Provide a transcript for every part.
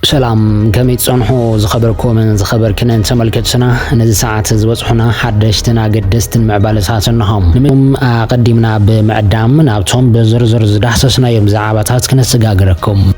سلام كميت صنحو زخبركم من زخبر كنن تملكتنا نزي ساعات زوصحنا حدشتنا قدستن معبالساتنهم نمم قدمنا بمعدام نابتهم بزرزر زدحسسنا يوم زعاباتات كنسقاقركم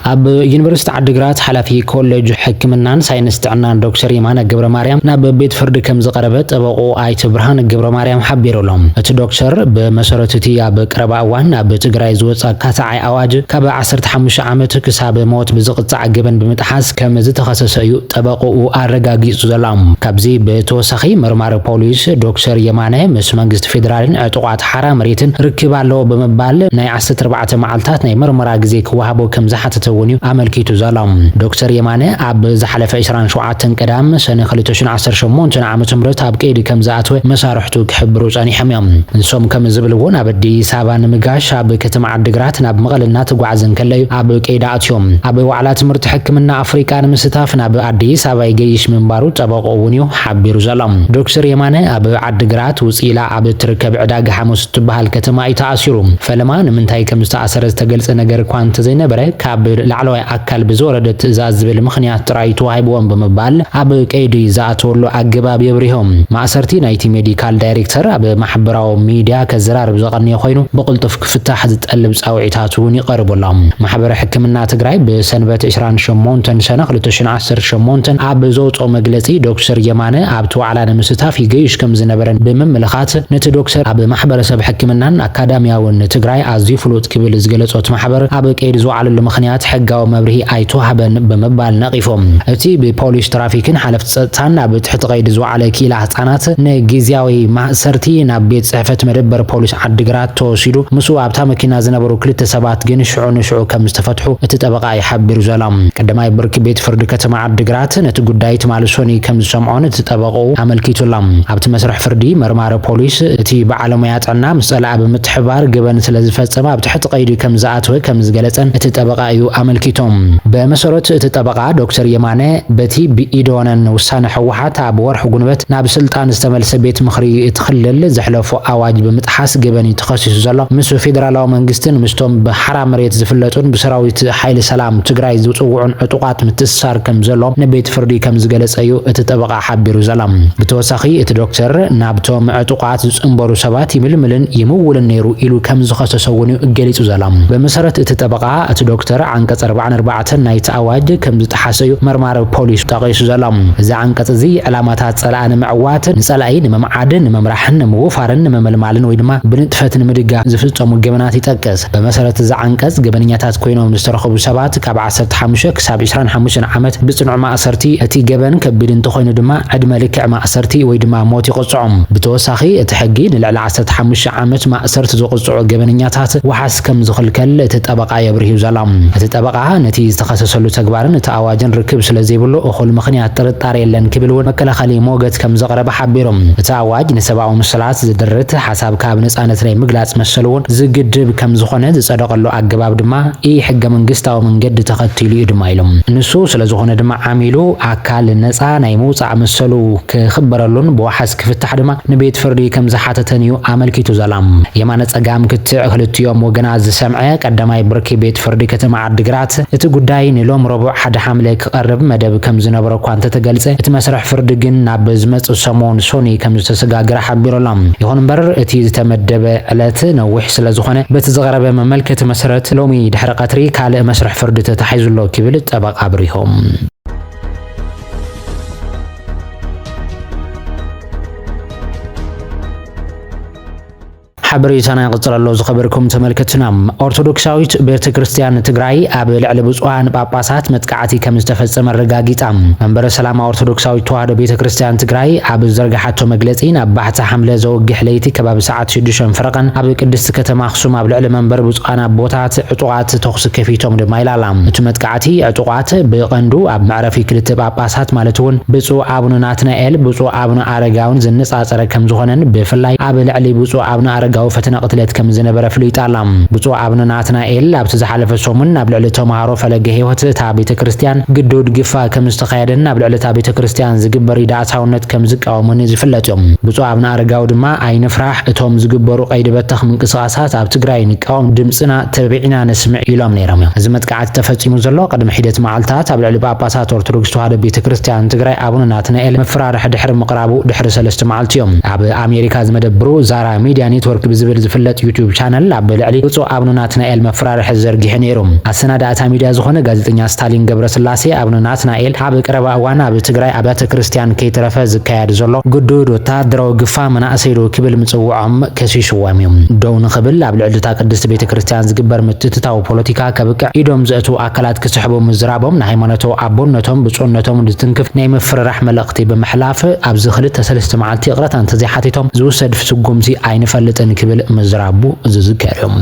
أب يونيفرسيتي عدغرات حلفي كولج حكمنان ساينس تعنا دكتور يمان جبر مريم ناب بيت فرد كم زقربت أبقو آيت برهان جبر مريم حبيرو لهم الدكتور بمسارتي أب قربا وان أب تجري زوج كساعي أواج كبا عصرت حمش عامت كساب موت بزقت عجبا بمتحس كم زتخصص أبقو أرجاجي زلام كبزي بتوسخي مرمار بوليس دكتور يمانه مس منجست فيدرالين اعتقاد حرام ريتن ركبالو بمبال ناي 14 معلتات ناي مرمرا جزيك وهابو كم زحت ونيو عملكيتو زلام دكتور يمانه أب زحلف 27 قدام سنة 2018 عام تمرت أب كيدي كم زاتو مسارحتو كحبرو زاني حميم نسوم كم زبلون أبدي سابان مقاش أب كتم عدقرات أب مغلنا تقعزن كلي أب كيداتيوم أب وعلى تمرت حكمنا أفريقيا مستافنا أب عدي سابا يجيش من باروت أب قونيو حبيرو زلام دكتور يمانه أب عدقرات وسيلة أب تركب عداق حموس تبها الكتما يتأثيرو فلما نمنتهي كم استأثر تقلص نجر كوانت زينة بري كاب لعلوي أكل بزورة تزاز بالمخنيات ترايتو هايبوان بمبال أب كيدي زاتولو أجباب يبريهم مع سرتي نايتي ميديكال دايركتر أب محبراو ميديا كزرار بزغني خوينو بقلتف فتح تتقلب أوعيتاتون يقربوا لهم محبر حكمنا تجراي بسنة 28 سنة 2010 أب زوت أو مجلسي دكتور يمانه أب تو على مستاف يجيش كم زنبرن بمملخات نت دكتور أب محبر سب حكمنا أكاديميا ون تجراي أزي فلوت كبير زجلت أوت محبر أب كيدي زو على المخنيات حقاو مبرهي أيتو هبن بمبال نقيفهم أتي ببوليس ترافيكن حلفت تانا بتحت قيد زو على كيلا حطانات نجيزياوي مع سرتي نبيت صحفة مدبر بوليس عدقرات توشيدو مسو أبتا مكينا زنبرو كلت سبات جن شعو كم استفتحو اتتبقى يحبر زلام قدما يبرك بيت فرد كتما عدقرات نتقدايت مالسوني كم سمعون اتتبقو عمل كيتو لام أبت مسرح فردي مرمار بوليس اتي بعلميات عنا مسألة بمتحبار قبل سلازفات سما بتحت قيد كم زعاتو كم زجلتن اتتبقى يو عمل كيتوم بمسرت اتتبقى دكتور يمانه بتي بإيدونن وسان حوحات بورح جنبت ناب سلطان استملس بيت مخري تخلل زحلفو أواج بمتحس جبني تخصص زلا مسو فيدرالو منجستن مستوم بحرام ريت زفلتون بسراويت حيل سلام تجراي زوصوعن عطوقات متسار كم زلو نبيت فردي كم زجلس أيو اتتبقى حبيرو زلام بتوسخي اتدكتور نابتوم عطوقات زنبرو سبات يململن يمولن نيرو إلو كم زخصصوني جليتو زلام بمسرت اتتبقى اتدكتور عنك 44 نايت أواج كم تحسيو مرمار بوليس تقيس زلام إذا عنك زي علامات صلعان معوات نسألين ممعدن ممرحن موفارن مملمالن ويدما بنتفتن مدقا زفت ومجبنات يتقس بمسألة إذا عنك جبنياتات كوينو مسترخب سبات كبعسرت حمشك ساب 25 عامت بصنع ما أسرتي أتي جبن كبيرن تخوين دما عد ملك ما أسرتي ويدما موتي قصعم بتوسخي اتحجين لعل 15 عامت ما أسرت زقصع جبنياتات وحس كم زخل كل تتبقى يبرهي زلام تتبقى نتي تخصصلو تجبارن تأواجن ركب سلزي بلو أخل مخنيات ترطاري لن كبلون مكلا خلي موجت كم زقرب حبيرم تأواج نسبعو مسلات زدرت حساب كابنس أنا تري مجلس مسلون زجدب كم زخنة صدق الله أجباب دما إيه حق من قستا ومن جد تختيلي دمايلهم نصوص لزخنة دما عملو أكال الناس أنا يموت عمسلو كخبر لون بوحس كفتح دما نبيت فردي كم زحات تنيو عمل كيتو زلام يمانت أجام كتير خلت يوم وجناز سمعة قدما يبركي بيت فردي كتم عدقرات تقداين لهم ربع حد حملك قرب مدب كم زنبرو كوانت تجلسه اتمسرح فردقن نابزمت السمون سوني كم تسقاقر حبير لهم يهون بر اتي تمدب علات نوح سلازخونه بتزغرب مملكة مسرت لومي دحر قطري كالي مسرح فرد تتحيز الله كبلت أبق عبريهم حبريتنا قصر الله زخبركم تملكتنا أرثوذكساويت بيت كريستيان تجراي أبل على بزوان باباسات متقعتي كم استفسم الرجاجيت منبر السلام أرثوذكساويت تواد بيت كريستيان تجراي أبل زرق حتى مجلسين أبحث حملة زوج حليتي كباب ساعات شدشن فرقا أبل قدس كتم خصوم أبل على منبر بزوان بوتات عطوات تخص كفيتهم دمايل علام متقعتي عطوات بقندو أب معرفي كل باباسات مالتون بزو أبن ناتنائل بزو أبن أرجاون زنس أثر كم زخنن بفلاي أبل على بزو أبن أرجاون ዕለታዊ ፈተና ቅትለት ከም ዝነበረ ፍሉይጣላ ብፁዕ አቡነ ናትናኤል ኣብቲ ዝሓለፈ ሰሙን ኣብ ልዕሊ ተማሃሮ ፈለገ ህይወት እታ ቤተክርስትያን ግዱድ ግፋ ከም ዝተኻየደን ኣብ ልዕሊ እታ ቤተክርስትያን ዝግበር ዳእሳውነት ከም ዝቃወሙን ዝፍለጥ እዮም ብፁዕ አቡነ አረጋዊ ድማ ኣይንፍራሕ እቶም ዝግበሩ ቀይዲ በተኽ ምንቅስቃሳት ኣብ ትግራይ ንቃወም ድምፅና ተቢዕና ነስምዕ ኢሎም ነይሮም እዚ መጥቃዕቲ ተፈፂሙ ዘሎ ቅድሚ ሒደት መዓልታት ኣብ ልዕሊ ጳጳሳት ኦርቶዶክስ ተዋህዶ ቤተክርስትያን ትግራይ አቡነ ናትናኤል መፍራርሕ ድሕሪ ምቕራቡ ድሕሪ 3 መዓልቲ እዮም ኣብ ኣሜሪካ ዝመደብሩ ዛራ ሚድያ ኔትወርክ ብዝብል ዝፍለጥ ዩቲዩብ ቻነል ኣብ ልዕሊ ብፁዕ አቡነ ናትናኤል መፍራርሕ ዘርጊሑ ነይሩ ኣሰናዳእታ ሚድያ ዝኾነ ጋዜጠኛ ስታሊን ገብረስላሴ አቡነ ናትናኤል ኣብ ቀረባ እዋን ኣብ ትግራይ ኣብያተ ክርስቲያን ከይተረፈ ዝካየድ ዘሎ ግዱድ ወታደራዊ ግፋ መናእሰይ ዶ ክብል ምጽውዖም ከሲስዎም እዮም ደው ንኽብል ኣብ ልዕሊ እታ ቅድስቲ ቤተክርስትያን ዝግበር ምትትታዊ ፖለቲካ ከብቅዕ ኢዶም ዘእቱ ኣካላት ክስሕቡ ምዝራቦም ንሃይማኖታዊ ኣቦነቶም ብፁዕነቶም ዝትንክፍ ናይ ምፍርራሕ መልእኽቲ ብምሕላፍ ኣብዚ 2-3 መዓልቲ ቅረታ እንተዘይሓቲቶም ዝውሰድ ፍስጉምቲ ኣይንፈልጥን ክብል ምዝራቡ ዝዝከር እዮም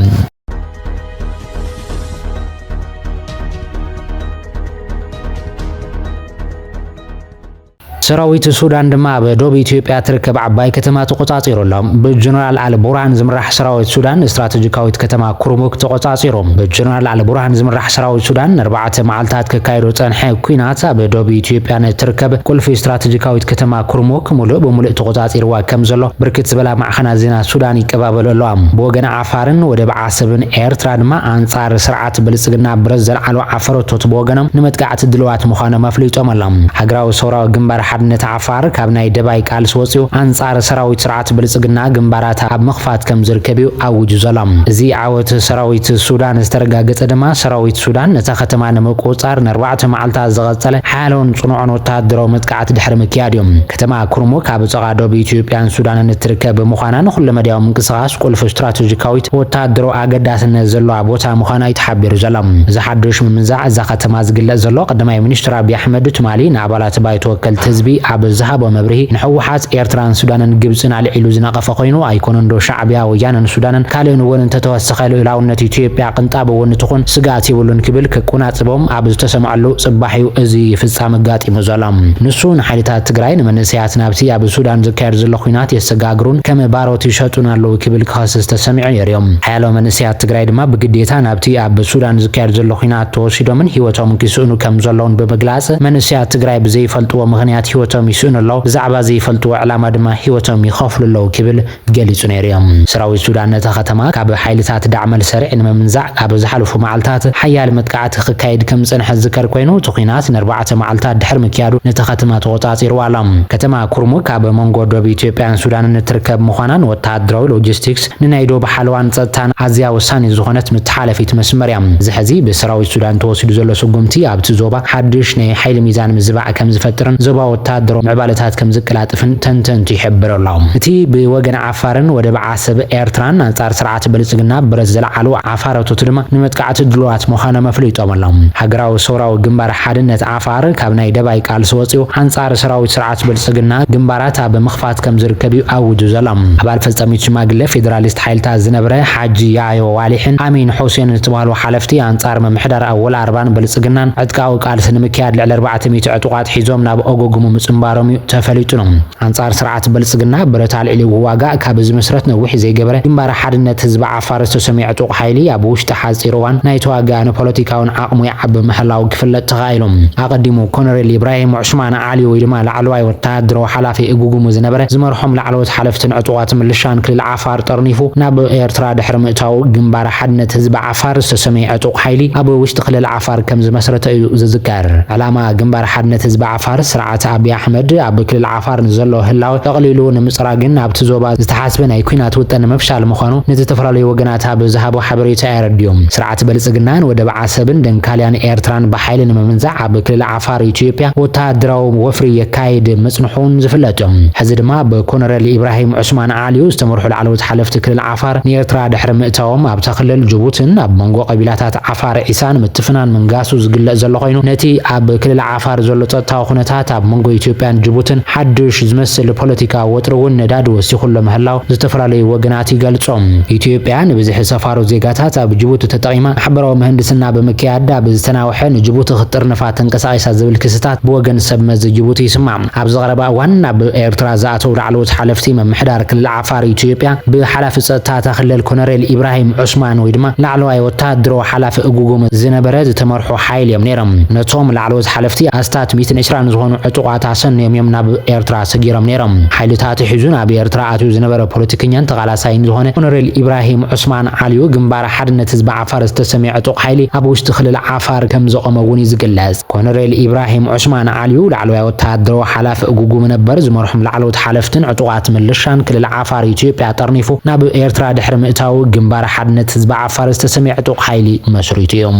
ሰራዊት ሱዳን ድማ በደቡብ ኢትዮጵያ ትርከብ ዓባይ ከተማ ተቆጻጺሮሎም በጀነራል አልቡርሃን ዝምራሕ ሰራዊት ሱዳን ስትራቴጂካዊት ከተማ ኩርሙክ ተቆጻጺሮም በጀነራል አልቡርሃን ዝምራሕ ሰራዊት ሱዳን 4 መዓልታት ከካይዶ ጸንሐ ኩናት በደቡብ ኢትዮጵያ ትርከብ ቁልፊ ስትራቴጂካዊት ከተማ ኩርሙክ ሙሉእ በሙሉእ ተቆጻጺርዋ ከም ዘሎ ብርክት ዝበላ ማዕኸናት ዜና ሱዳን ይቀባበለሎም ብወገን ዓፋርን ወደብ ዓሰብን ኤርትራ ድማ አንጻር ስርዓት ብልጽግና ብረዝ ዘልዓሉ ዓፈረቶት ብወገኖም ንመጥቃዕቲ ድልዋት ምዃኖም ኣፍሊጦም ኣሎም ሃገራዊ ሰራዊ ግንባር ሓድነት ዓፋር ካብ ናይ ደባይ ቃልሲ ወፂኡ አንጻር ሰራዊት ስርዓት ብልጽግና ግንባራት ኣብ ምኽፋት ከም ዝርከቡ ኣውጁ ዘሎም እዚ ዓወት ሰራዊት ሱዳን ዝተረጋገፀ ድማ ሰራዊት ሱዳን ነታ ከተማ ንምቁፅጻር 4 መዓልታት ዝቐጸለ ሓያሎን ጽኑዕን ወታደራዊ መጥቃዕቲ ድሕሪ ምክያድ እዮም ከተማ ኩርሙክ ኣብ ጸቓ ደቡብ ኢትዮጵያን ሱዳንን እትርከብ ምዃናን ኩሉ መድያዊ ምንቅስቓስ ቁልፊ ስትራቴጂካዊት ወታደራዊ ኣገዳስነት ዘለዋ ቦታ ምዃና ይተሓቢሩ ዘሎም እዚ ሓድሽ ምምዛዕ እዛ ከተማ ዝግለጽ ዘሎ ቀዳማይ ሚኒስትር አብይ አሕመድ ትማሊ ንኣባላት ባይቶ ወከልቲ ህዝቢ ኣብ ዝሃቦ መብርሂ ንሕወሓት ኤርትራን ሱዳንን ግብፅን ኣልዒሉ ዝነቐፈ ኮይኑ ኣይኮነን ዶ ሻዕብያ ወያነን ሱዳንን ካልእን እውን እንተተወሰኸ ልዕላውነት ኢትዮጵያ ቅንጣብ እውን ትኹን ስጋት ይብሉን ክብል ከቁናጽቦም ኣብ ዝተሰምዐሉ ጽባሕዩ እዚ ፍጻመ ጋጢሙ ዘሎ ንሱ ንሓይልታት ትግራይ ንመንእሰያት ናብቲ ኣብ ሱዳን ዝካየድ ዘሎ ኩናት የሰጋግሩን ከም ባሮት ይሸጡን ኣለዉ ክብል ክኸስስ ተሰሚዑ ነይሮም ሓያሎ መንእሰያት ትግራይ ድማ ብግዴታ ናብቲ ኣብ ሱዳን ዝካየድ ዘሎ ኩናት ተወሲዶምን ሂወቶም ክስእኑ ከም ዘለውን ብምግላጽ መንእሰያት ትግራይ ብዘይፈልጥዎ ምኽንያት ሂወቶም ይስእኑ ኣለዉ ብዛዕባ ዘይፈልጥዎ ዕላማ ድማ ሂወቶም ይኸፍሉ ኣለዉ ክብል ገሊጹ ነይሮም ሰራዊት ሱዳን ነታ ከተማ ካብ ሓይልታት ዳዕመል ሰሪዕ ንምምዛዕ ኣብ ዝሓለፉ መዓልታት ሓያል መጥቃዕቲ ክካየድ ከም ዝጸንሐ ዝከር ኮይኑ እቲ ኩናት 4 መዓልታት ድሕሪ ምክያዱ ነታ ከተማ ተቆጻጺርዋ ኣላ ከተማ ኩርሙክ ኣብ መንጎ ደቡብ ኢትዮጵያን ሱዳንን እትርከብ ምዃናን ወታደራዊ ሎጂስቲክስ ንናይ ዶብ ሓለዋን ጸጥታን ኣዝያ ወሳኒ ዝኾነት መተሓላለፊት መስመር እያ እዚ ሕዚ ብሰራዊት ሱዳን ተወሲዱ ዘሎ ስጉምቲ ኣብቲ ዞባ ሓድሽ ናይ ሓይሊ ሚዛን ምዝባዕ ከም ዝፈጥርን ዞባ ወታደራዊ ምዕባለታት ከም ዝቀላጥፍን ተንተንቲ ይሕብሩ ኣለዉ እቲ ብወገን ዓፋርን ወደብ ዓሰብ ኤርትራን አንጻር ስርዓት ብልጽግና ብረዝ ዘልዓሉ ዓፋረቶት ድማ ንመጥቃዕቲ ድልዋት ምዃኖም ኣፍሊጦም ኣለዉ ሃገራዊ ሰውራዊ ግንባር ሓድነት ዓፋር ካብ ናይ ደባይ ቃልሲ ወፂኡ አንጻር ሰራዊት ስርዓት ብልጽግና ግንባራት ኣብ ምኽፋት ከም ዝርከቡ ኣውጁ ዘሎም ኣባል ፈጻሚት ሽማግለ ፌደራሊስት ሓይልታት ዝነበረ ሓጂ ያዮ ዋሊሕን አሚን ሑሴን ዝተባሃሉ ሓለፍቲ አንጻር መምሕዳር ኣወል ኣርባን ብልጽግናን ዕጥቃዊ ቃልሲ ንምክያድ ልዕሊ 400 ዕጡቃት ሒዞም ናብ ኦጎጉሙ ምጽምባሮም ተፈሊጡ ነው አንጻር ስርዓት ብልጽግና ብረት አልዒሉ ዋጋእ ካብ ዝመስረት ነዊሕ ዘይገበረ ግንባር ሓድነት ህዝቢ ዓፋር ዝተሰሚዕ ዕጡቕ ሓይሊ ኣብ ውሽጢ ሓጺር እዋን ናይ ተዋጋእን ፖለቲካውን ዓቕሙ ይዓቢ ምህላው ክፍለጥ ተኻኢሎም ኣቐዲሙ ኮሎኔል ኢብራሂም ዑስማን ዓሊ ወይ ድማ ላዕለዋይ ወታደራዊ ሓላፊ እጉጉሙ ዝነበረ ዝመርሖም ላዕለዎት ሓለፍትን ዕጡቓት ምልሻን ክልል ዓፋር ጠርኒፉ ናብ ኤርትራ ድሕሪ ምእታው ግንባር ሓድነት ህዝቢ ዓፋር ዝተሰሚዕ ዕጡቕ ሓይሊ ኣብ ውሽጢ ክልል ዓፋር ከም ዝመስረተ እዩ ዝዝከር ዕላማ ግንባር ሓድነት ህዝቢ ዓፋር ስርዓት አብይ አሕመድ ኣብ ክልል ዓፋር ንዘሎ ህላው ተቕሊሉ ንምጽራግን ኣብቲ ዞባ ዝተሓስበ ናይ ኩናት ውጥን መፍሻል ምዃኑ ንዝተፈላለዩ ወገናት ኣብ ዝሃቦ ሓበሬታ የረድዮም ስርዓት ብልጽግናን ወደብ ዓሰብን ደንካልያን ኤርትራን ብሓይሊ ንምምንዛዕ ኣብ ክልል ዓፋር ኢትዮጵያ ወታደራዊ ወፍሪ የካይድ መጽንሑን ዝፍለጦም ሕዚ ድማ ብኮሎኔል ኢብራሂም ዑስማን ዓሊዩ ዝተመርሑ ላዕለዎት ሓለፍቲ ክልል ዓፋር ንኤርትራ ድሕሪ ምእታዎም ኣብ ተኽልል ጅቡትን ኣብ መንጎ ቀቢላታት ዓፋር ዒሳን ምትፍናን መንጋሱ ዝግለጽ ዘሎ ኮይኑ ነቲ ኣብ ክልል ዓፋር ዘሎ ጸጥታዊ ኩነታት ኣብ መንጎ ኢትዮጵያን ጅቡትን ሓድሽ ዝመስል ፖለቲካ ወጥሩን ነዳድ ወሲኹሎ ምህላው ዝተፈላለዩ ወገናት ይገልጾም ኢትዮጵያ ንብዝሕ ሰፋሮ ዜጋታት ኣብ ጅቡቲ ተጠቂማ ማሕበራዊ ምህንድስና በመከያዳ ብዝተናውሐ ንጅቡቲ ክጥርንፋ ተንቀሳቂሳ ዝብል ክስታት ብወገን ሰብ መዝ ጅቡቲ ይስማዕ ኣብ ዝቀረባ ዋና ብኤርትራ ዝኣተው ላዕለዎት ሓለፍቲ መምሕዳር ክልል ዓፋር ኢትዮጵያ ብሓላፊ ጸጥታ ተኽለል ኮሎኔል ኢብራሂም ዑስማን ወይ ድማ ላዕለዋይ ወታደራዊ ሓላፊ እጉጉም ዝነበረ ዝተመርሑ ሓይል እዮም ነይሮም ነቶም ላዕለዎት ሓለፍቲ ኣስታት 120 ዝኾኑ ዕጡቋት ኣሰንዮም እዮም ናብ ኤርትራ ሰጊሮም ነይሮም ሓይልታት ሒዙን ኣብ ኤርትራ ኣትዩ ዝነበረ ፖለቲከኛን ተቓላሳይን ዝኾነ ኮሎኔል ኢብራሂም ዑስማን ዓልዩ ግንባር ሓድነት ህዝቢ ዓፋር ዝተሰሚዐ ዕጡቕ ሓይሊ ኣብ ውሽጢ ክልል ዓፋር ከም ዘቆመ እውን ይዝግለጽ ኮሎኔል ኢብራሂም ዑስማን ዓልዩ ላዕለዋይ ወታደራዊ ሓላፊ እጉጉም ነበር ዝመርሑም ላዕለዎት ሓለፍትን ዕጡቋት ምልሻን ክልል ዓፋር ኢትዮጵያ ጠርኒፉ ናብ ኤርትራ ድሕሪ ምእታው ግንባር ሓድነት ህዝቢ ዓፋር ዝተሰሚዐ ዕጡቕ ሓይሊ መስሪቱ እዮም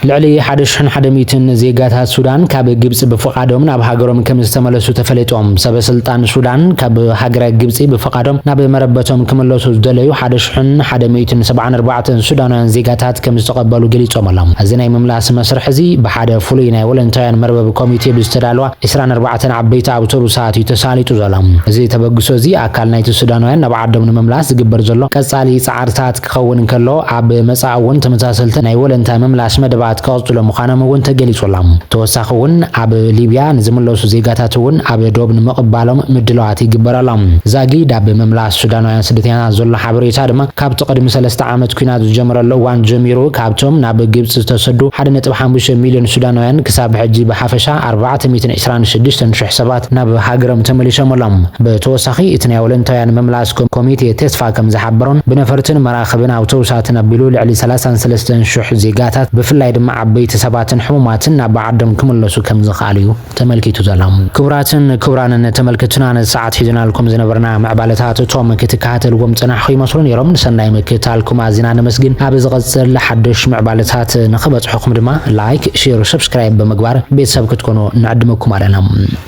ልዕሊ 1,100 ዜጋታት ሱዳን ካብ ግብጽ ብፍቃዶም ናብ ሃገሮም ከም ዝተመለሱ ተፈለጦም ሰበስልጣን ሱዳን ካብ ሃገረ ግብጽ ብፍቃዶም ናብ መረበቶም ክመለሱ ዝደለዩ 1,174 ሱዳናውያን ዜጋታት ከም ዝተቀበሉ ገሊጾም ኣሎም እዚ ናይ ምምላስ መስርሕ እዚ ብሓደ ፍሉይ ናይ ወለንታውያን መርበብ ኮሚቴ ብዝተዳለዋ 24 ዓበይቲ ኣውቶቡሳት ተሳሊጡ ዘሎም እዚ ተበግሶ እዚ ኣካል ናይቲ ሱዳናውያን ናብ ዓዶም ንምምላስ ዝግበር ዘሎ ቀጻሊ ጻዕርታት ክኸውን ከሎ ኣብ መጻእ እውን ተመሳሰልቲ ናይ ወለንታ ምምላስ መደባ ከወጽሉ ምዃኖም እውን ተገሊጹሎም ተወሳኺ እውን ኣብ ሊብያ ንዝምለሱ ዜጋታት እውን ኣብ ዶብ ንምቕባሎም ምድለዋት ይግበረሎም ዛጊድ ኣብ ምምላስ ሱዳናውያን ስደተኛታት ዘሎ ሓበሬታ ድማ ካብቲ ቅድሚ 3 ዓመት ኩናት ዝጀመረሉ እዋን ጀሚሩ ካብቶም ናብ ግብጽ ዝተሰዱ 1.5 ሚልዮን ሱዳናውያን ክሳብ ሕጂ ብሓፈሻ 426,000 ሰባት ናብ ሃገሮም ተመሊሶም ኣሎም ብተወሳኺ እቲ ናይ ወለንታውያን ምምላስ ኮሚቴ ተስፋ ከም ዝሓበሮን ብነፈርትን መራኽብን ኣውቶቡሳትን ኣቢሉ ልዕሊ 33,000 ዜጋታት ብፍላይ ድማ ዓበይቲ ሰባትን ሕሙማትን ናብ ዓዶም ክምለሱ ከም ዝኽኣሉ ተመልኪቱ ዘሎም ክቡራትን ክቡራንን ተመልክቱና ንሰዓት ሒዝናልኩም ዝነበርና መዕባለታት እቶም ክትከታተልዎም ጽናሕኹ ይመስሉ ነይሮም ንሰናይ ምክትታልኩም ኣዚና ነመስግን ኣብ ዝቐጽል ሓድሽ መዕባለታት ንኽበጽሑኩም ድማ ላይክ ሼር ሰብስክራይብ ብምግባር ቤተሰብ ክትኮኑ ንዕድመኩም ኣለና